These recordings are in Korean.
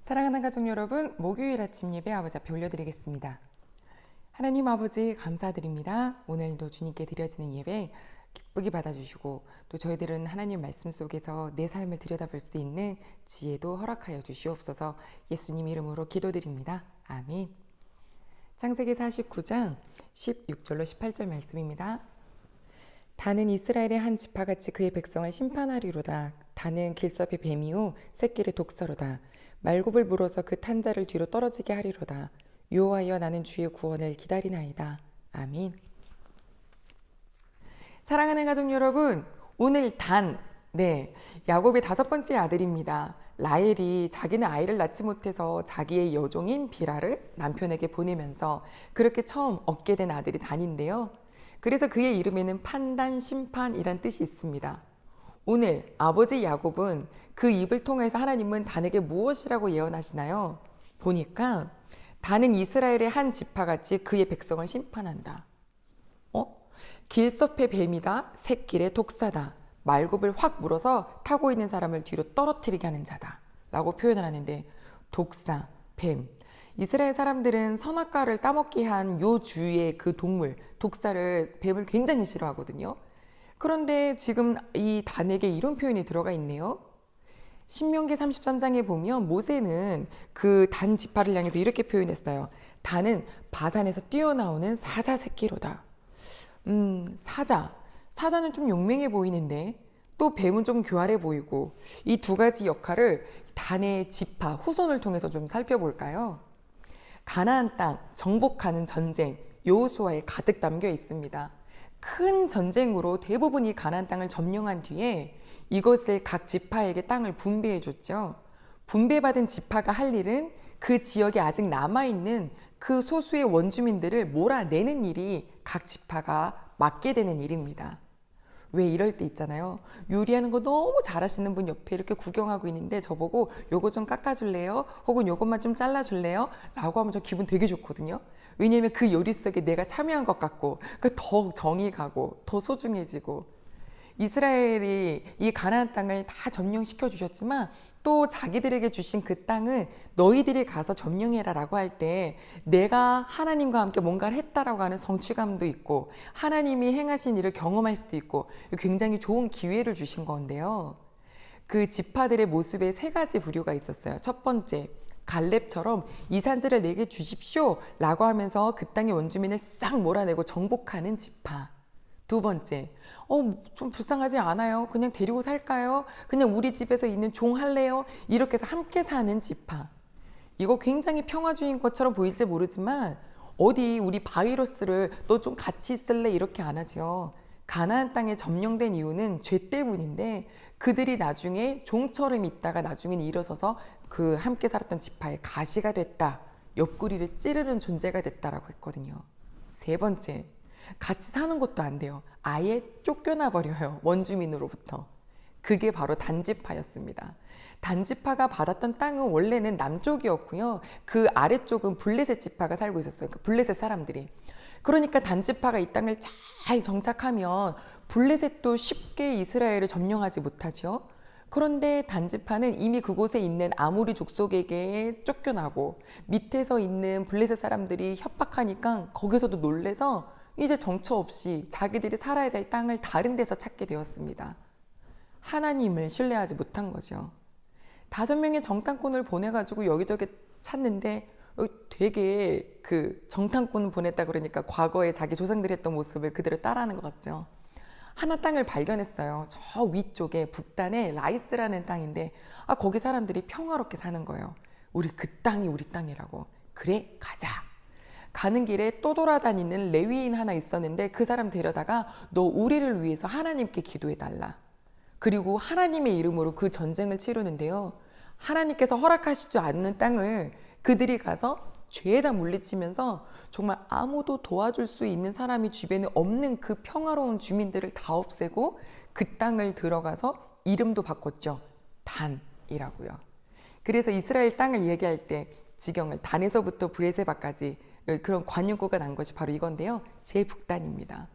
사랑하는 가족 여러분, 목요일 아침 예배 아버지 앞에 올려드리겠습니다. 하나님 아버지 감사드립니다. 오늘도 주님께 드려지는 예배 기쁘게 받아주시고 또 저희들은 하나님 말씀 속에서 내 삶을 들여다볼 수 있는 지혜도 허락하여 주시옵소서. 예수님 이름으로 기도드립니다. 아멘. 창세기 49장 16절로 18절 말씀입니다. 단은 이스라엘의 한 지파같이 그의 백성을 심판하리로다. 단은 길섭의 뱀이요 새끼를 독사로다. 말굽을 물어서 그 탄자를 뒤로 떨어지게 하리로다. 여호와여, 나는 주의 구원을 기다리나이다. 아멘. 사랑하는 가족 여러분, 오늘 단, 야곱의 5번째 아들입니다. 라헬이 자기는 아이를 낳지 못해서 자기의 여종인 비라를 남편에게 보내면서 그렇게 처음 얻게 된 아들이 단인데요. 그래서 그의 이름에는 판단, 심판이란 뜻이 있습니다. 오늘 아버지 야곱은 그 입을 통해서 하나님은 단에게 무엇이라고 예언하시나요? 보니까 단은 이스라엘의 한 지파같이 그의 백성을 심판한다. 길섭의 뱀이다. 샛길의 독사다. 말굽을 확 물어서 타고 있는 사람을 뒤로 떨어뜨리게 하는 자다 라고 표현을 하는데, 독사, 뱀, 이스라엘 사람들은 선악과를 따먹게 한 요 주의 그 동물 독사를, 뱀을 굉장히 싫어하거든요. 그런데 지금 이 단에게 이런 표현이 들어가 있네요. 신명기 33장에 보면 모세는 그 단 지파를 향해서 이렇게 표현했어요. 단은 바산에서 뛰어나오는 사자 새끼로다. 사자는 좀 용맹해 보이는데 또 뱀은 좀 교활해 보이고, 이 두 가지 역할을 단의 지파 후손을 통해서 좀 살펴볼까요? 가나안 땅 정복하는 전쟁, 여호수아에 가득 담겨 있습니다. 큰 전쟁으로 대부분이 가나안 땅을 점령한 뒤에 이것을 각 지파에게 땅을 분배해 줬죠. 분배받은 지파가 할 일은 그 지역에 아직 남아있는 그 소수의 원주민들을 몰아내는 일이 각 지파가 맡게 되는 일입니다. 왜 이럴 때 있잖아요. 요리하는 거 너무 잘하시는 분 옆에 이렇게 구경하고 있는데 저보고 요거 좀 깎아줄래요? 혹은 요것만 좀 잘라줄래요? 라고 하면 저 기분 되게 좋거든요. 왜냐하면 그 요리 속에 내가 참여한 것 같고 더 정이 가고 더 소중해지고, 이스라엘이 이 가나안 땅을 다 점령시켜 주셨지만 또 자기들에게 주신 그 땅을 너희들이 가서 점령해라 라고 할 때 내가 하나님과 함께 뭔가를 했다라고 하는 성취감도 있고 하나님이 행하신 일을 경험할 수도 있고 굉장히 좋은 기회를 주신 건데요. 그 지파들의 모습에 3가지 부류가 있었어요. 첫 번째, 갈렙처럼 이 산지를 내게 주십시오 라고 하면서 그 땅의 원주민을 싹 몰아내고 정복하는 지파. 두 번째, 좀 불쌍하지 않아요? 그냥 데리고 살까요? 그냥 우리 집에서 있는 종 할래요? 이렇게 해서 함께 사는 지파. 이거 굉장히 평화주의인 것처럼 보일지 모르지만 어디 우리 바이러스를 너 좀 같이 있을래? 이렇게 안 하죠. 가나안 땅에 점령된 이유는 죄 때문인데 그들이 나중에 종처럼 있다가 나중엔 일어서서 그 함께 살았던 지파의 가시가 됐다. 옆구리를 찌르는 존재가 됐다라고 했거든요. 세 번째, 같이 사는 것도 안 돼요. 아예 쫓겨나 버려요. 원주민으로부터. 그게 바로 단지파였습니다. 단지파가 받았던 땅은 원래는 남쪽이었고요. 그 아래쪽은 블레셋 지파가 살고 있었어요. 그 블레셋 사람들이. 그러니까 단지파가 이 땅을 잘 정착하면 블레셋도 쉽게 이스라엘을 점령하지 못하죠. 그런데 단지파는 이미 그곳에 있는 아모리 족속에게 쫓겨나고 밑에서 있는 블레셋 사람들이 협박하니까 거기서도 놀래서 이제 정처 없이 자기들이 살아야 될 땅을 다른 데서 찾게 되었습니다. 하나님을 신뢰하지 못한 거죠. 5명의 정탐꾼을 보내가지고 여기저기 찾는데 되게 그 정탐꾼 보냈다 그러니까 과거에 자기 조상들이 했던 모습을 그대로 따라하는 것 같죠. 하나 땅을 발견했어요. 저 위쪽에 북단에 라이스라는 땅인데 거기 사람들이 평화롭게 사는 거예요. 우리 그 땅이 우리 땅이라고. 그래, 가자. 가는 길에 또 돌아다니는 레위인 하나 있었는데 그 사람 데려다가 너 우리를 위해서 하나님께 기도해달라. 그리고 하나님의 이름으로 그 전쟁을 치르는데요. 하나님께서 허락하시지 않는 땅을 그들이 가서 죄에다 물리치면서 정말 아무도 도와줄 수 있는 사람이 주변에 없는 그 평화로운 주민들을 다 없애고 그 땅을 들어가서 이름도 바꿨죠. 단이라고요. 그래서 이스라엘 땅을 얘기할 때 지경을 단에서부터 브에세바까지 그런 관용구가 난 것이 바로 이건데요. 제북단입니다.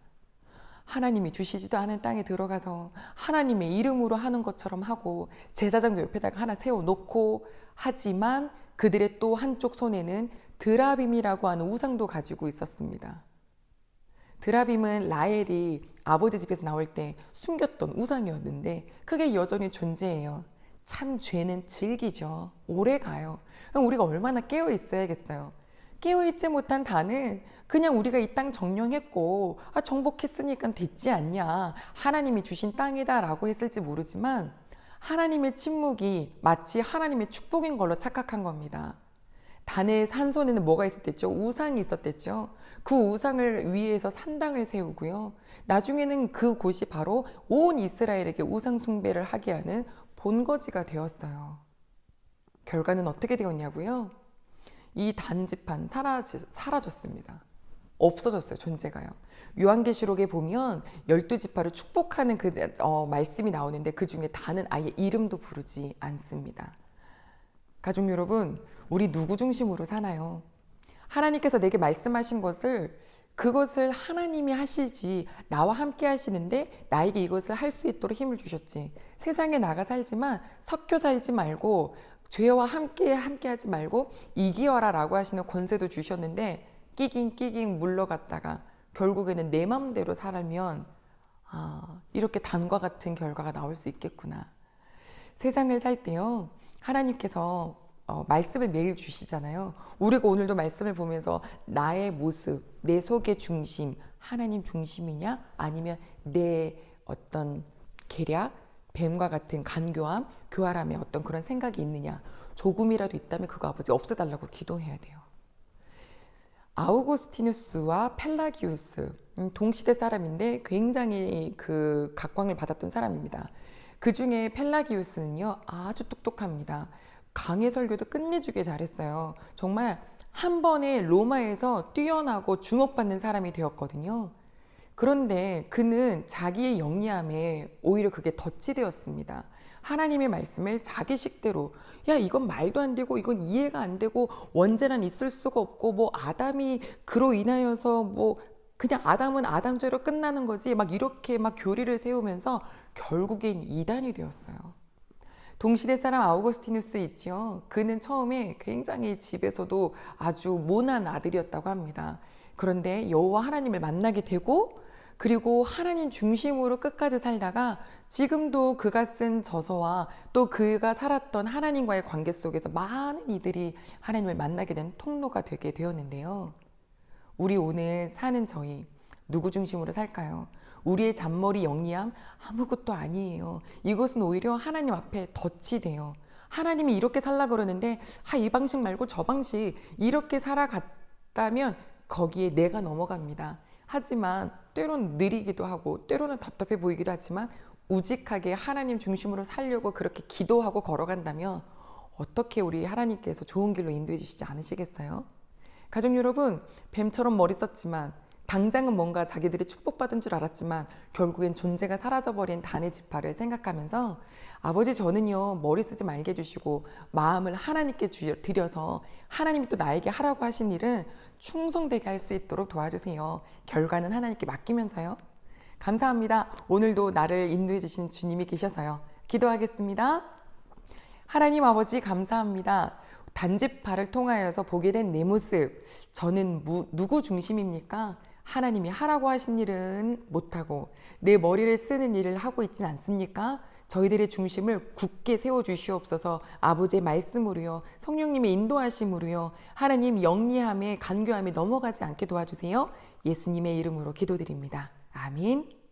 하나님이 주시지도 않은 땅에 들어가서 하나님의 이름으로 하는 것처럼 하고 제사장도 옆에다가 하나 세워놓고 하지만 그들의 또 한쪽 손에는 드라빔이라고 하는 우상도 가지고 있었습니다. 드라빔은 라헬이 아버지 집에서 나올 때 숨겼던 우상이었는데 그게 여전히 존재해요. 참 죄는 질기죠. 오래 가요. 그럼 우리가 얼마나 깨어 있어야겠어요. 깨어있지 못한 다는 그냥 우리가 이 땅 정령했고 정복했으니까 됐지 않냐, 하나님이 주신 땅이다 라고 했을지 모르지만 하나님의 침묵이 마치 하나님의 축복인 걸로 착각한 겁니다. 단의 산손에는 뭐가 있었댔죠? 우상이 있었댔죠. 그 우상을 위해서 산당을 세우고요. 나중에는 그곳이 바로 온 이스라엘에게 우상 숭배를 하게 하는 본거지가 되었어요. 결과는 어떻게 되었냐고요? 이 단지판 사라졌습니다. 없어졌어요. 존재가요. 요한계시록에 보면 12지파를 축복하는 말씀이 나오는데 그 중에 단은 아예 이름도 부르지 않습니다. 가족 여러분, 우리 누구 중심으로 사나요? 하나님께서 내게 말씀하신 그것을 하나님이 하시지 나와 함께 하시는데 나에게 이것을 할 수 있도록 힘을 주셨지. 세상에 나가 살지만 섞여 살지 말고 죄와 함께 하지 말고 이기어라 라고 하시는 권세도 주셨는데 끼깅 물러갔다가 결국에는 내 마음대로 살면 이렇게 단과 같은 결과가 나올 수 있겠구나. 세상을 살 때요, 하나님께서 말씀을 매일 주시잖아요. 우리가 오늘도 말씀을 보면서 나의 모습, 내 속의 중심, 하나님 중심이냐 아니면 내 어떤 계략, 뱀과 같은 간교함, 교활함에 어떤 그런 생각이 있느냐, 조금이라도 있다면 그거 아버지 없애달라고 기도해야 돼요. 아우구스티누스와 펠라기우스, 동시대 사람인데 굉장히 그 각광을 받았던 사람입니다. 그 중에 펠라기우스는요, 아주 똑똑합니다. 강해 설교도 끝내주게 잘했어요. 정말 한 번에 로마에서 뛰어나고 주목받는 사람이 되었거든요. 그런데 그는 자기의 영리함에 오히려 그게 덫이 되었습니다. 하나님의 말씀을 자기 식대로, 야 이건 말도 안 되고 이건 이해가 안 되고 원죄는 있을 수가 없고 뭐 아담이 그로 인하여서 뭐 그냥 아담은 아담죄로 끝나는 거지, 막 이렇게 막 교리를 세우면서 결국엔 이단이 되었어요. 동시대 사람 아우구스티누스 있죠. 그는 처음에 굉장히 집에서도 아주 모난 아들이었다고 합니다. 그런데 여호와 하나님을 만나게 되고 그리고 하나님 중심으로 끝까지 살다가 지금도 그가 쓴 저서와 또 그가 살았던 하나님과의 관계 속에서 많은 이들이 하나님을 만나게 된 통로가 되게 되었는데요. 우리 오늘 사는 저희 누구 중심으로 살까요? 우리의 잔머리 영리함 아무것도 아니에요. 이것은 오히려 하나님 앞에 덫이 돼요. 하나님이 이렇게 살라 그러는데 이 방식 말고 저 방식 이렇게 살아갔다면 거기에 내가 넘어갑니다. 하지만 때로는 느리기도 하고 때로는 답답해 보이기도 하지만 우직하게 하나님 중심으로 살려고 그렇게 기도하고 걸어간다면 어떻게 우리 하나님께서 좋은 길로 인도해 주시지 않으시겠어요? 가족 여러분, 뱀처럼 머리 썼지만 당장은 뭔가 자기들이 축복받은 줄 알았지만 결국엔 존재가 사라져버린 단의 지파를 생각하면서 아버지 저는요 머리 쓰지 말게 해주시고 마음을 하나님께 드려서 하나님이 또 나에게 하라고 하신 일은 충성되게 할 수 있도록 도와주세요. 결과는 하나님께 맡기면서요. 감사합니다. 오늘도 나를 인도해 주신 주님이 계셔서요. 기도하겠습니다. 하나님 아버지 감사합니다. 단지파를 통하여서 보게 된 내 모습, 저는 누구 중심입니까? 하나님이 하라고 하신 일은 못하고 내 머리를 쓰는 일을 하고 있진 않습니까? 저희들의 중심을 굳게 세워주시옵소서. 아버지의 말씀으로요, 성령님의 인도하심으로요, 하나님 영리함에 간교함에 넘어가지 않게 도와주세요. 예수님의 이름으로 기도드립니다. 아멘.